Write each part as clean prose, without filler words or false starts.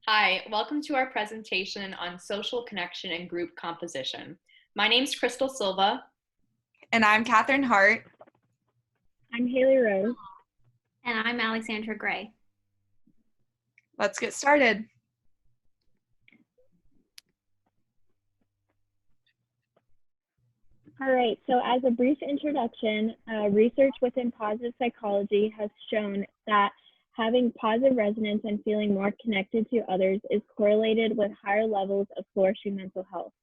Hi, welcome to our presentation on social connection and group composition. My name's Crystal Silva. And I'm Katherine Hart. I'm Haley Rose. And I'm Alexandra Gray. Let's get started. All right, so as a brief introduction, research within positive psychology has shown that having positive resonance and feeling more connected to others is correlated with higher levels of flourishing mental health.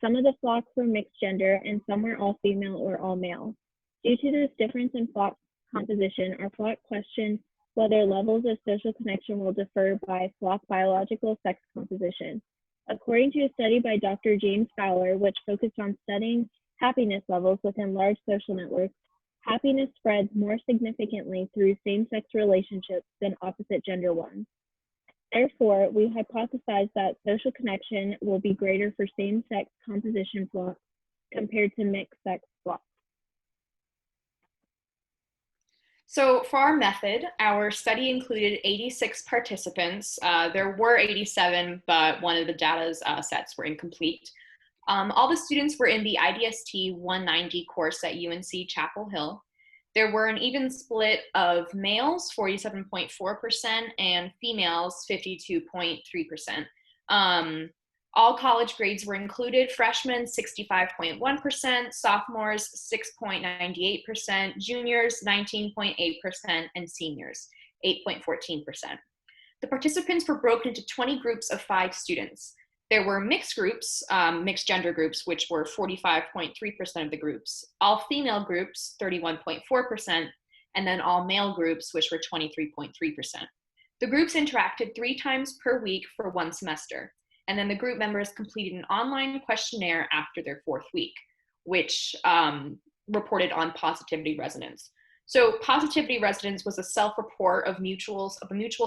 Some of the flocks were mixed gender and some were all female or all male. Due to this difference in flock composition, our flock questioned whether levels of social connection will differ by flock biological sex composition. According to a study by Dr. James Fowler, which focused on studying happiness levels within large social networks, happiness spreads more significantly through same-sex relationships than opposite gender ones. Therefore, we hypothesize that social connection will be greater for same-sex composition flocks compared to mixed-sex flocks. So for our method, our study included 86 participants. There were 87, but one of the data sets were incomplete. All the students were in the IDST-190 course at UNC Chapel Hill. There were an even split of males, 47.4%, and females, 52.3%. All college grades were included: freshmen 65.1%, sophomores 6.98%, juniors 19.8%, and seniors 8.14%. The participants were broken into 20 groups of 5 students. There were mixed groups, mixed gender groups, which were 45.3% of the groups, all female groups, 31.4%, and then all male groups, which were 23.3%. The groups interacted 3 times per week for 1 semester, and then the group members completed an online questionnaire after their 4th week, which reported on positivity resonance. So positivity resonance was a self-report of a mutual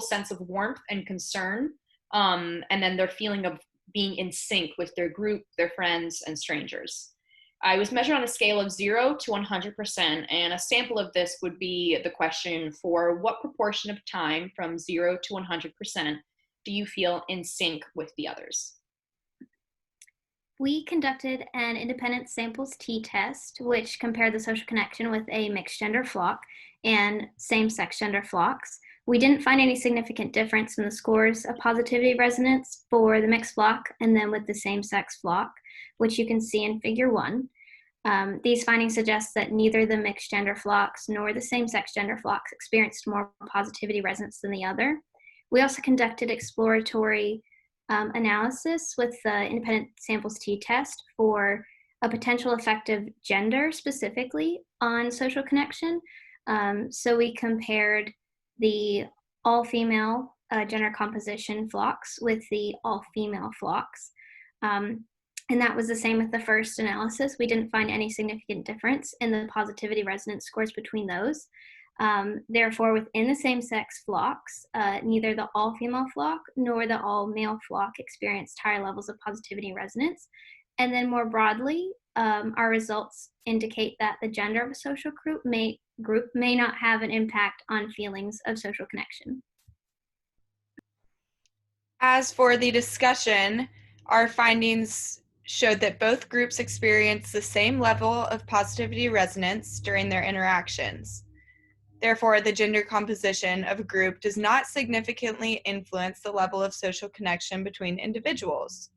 sense of warmth and concern, and then their feeling of being in sync with their group, their friends, and strangers. I was measured on a scale of 0 to 100%, and a sample of this would be the question for what proportion of time from 0 to 100% do you feel in sync with the others? We conducted an independent samples t-test, which compared the social connection with a mixed gender flock and same-sex gender flocks. We didn't find any significant difference in the scores of positivity resonance for the mixed flock and then with the same-sex flock, which you can see in Figure 1. These findings suggest that neither the mixed gender flocks nor the same-sex gender flocks experienced more positivity resonance than the other. We also conducted exploratory analysis with the independent samples t-test for a potential effect of gender specifically on social connection. So we compared the all-female gender composition flocks with the all-female flocks. And that was the same with the first analysis. We didn't find any significant difference in the positivity resonance scores between those. Therefore, within the same-sex flocks, neither the all-female flock nor the all-male flock experienced higher levels of positivity resonance. And then more broadly, our results indicate that the gender of a social group may not have an impact on feelings of social connection. As for the discussion, our findings showed that both groups experienced the same level of positivity resonance during their interactions. Therefore, the gender composition of a group does not significantly influence the level of social connection between individuals.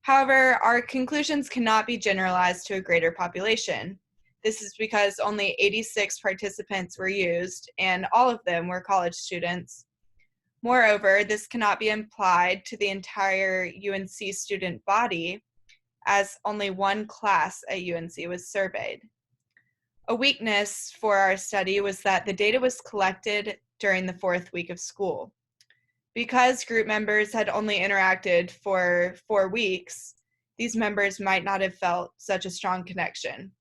However, our conclusions cannot be generalized to a greater population. This is because only 86 participants were used, and all of them were college students. Moreover, this cannot be applied to the entire UNC student body, as only 1 class at UNC was surveyed. A weakness for our study was that the data was collected during the 4th week of school. Because group members had only interacted for 4 weeks, these members might not have felt such a strong connection.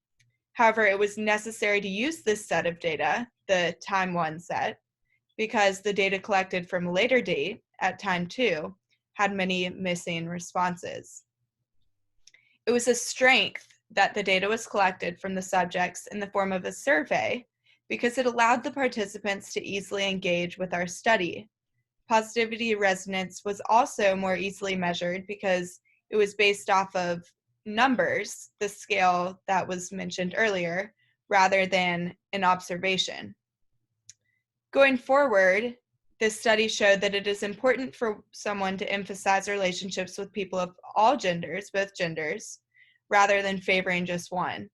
However, it was necessary to use this set of data, the time 1 set, because the data collected from a later date, at time 2, had many missing responses. It was a strength that the data was collected from the subjects in the form of a survey because it allowed the participants to easily engage with our study. positivity resonance was also more easily measured because it was based off of numbers, the scale that was mentioned earlier, rather than an observation. Going forward, this study showed that it is important for someone to emphasize relationships with people of all genders, both genders, rather than favoring just one.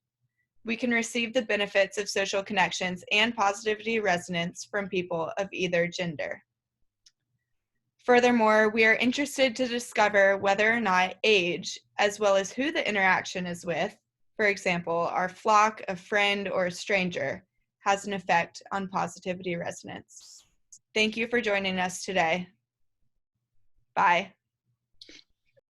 We can receive the benefits of social connections and positivity resonance from people of either gender. Furthermore, we are interested to discover whether or not age, as well as who the interaction is with, for example, our flock, a friend, or a stranger, has an effect on positivity resonance. Thank you for joining us today. Bye.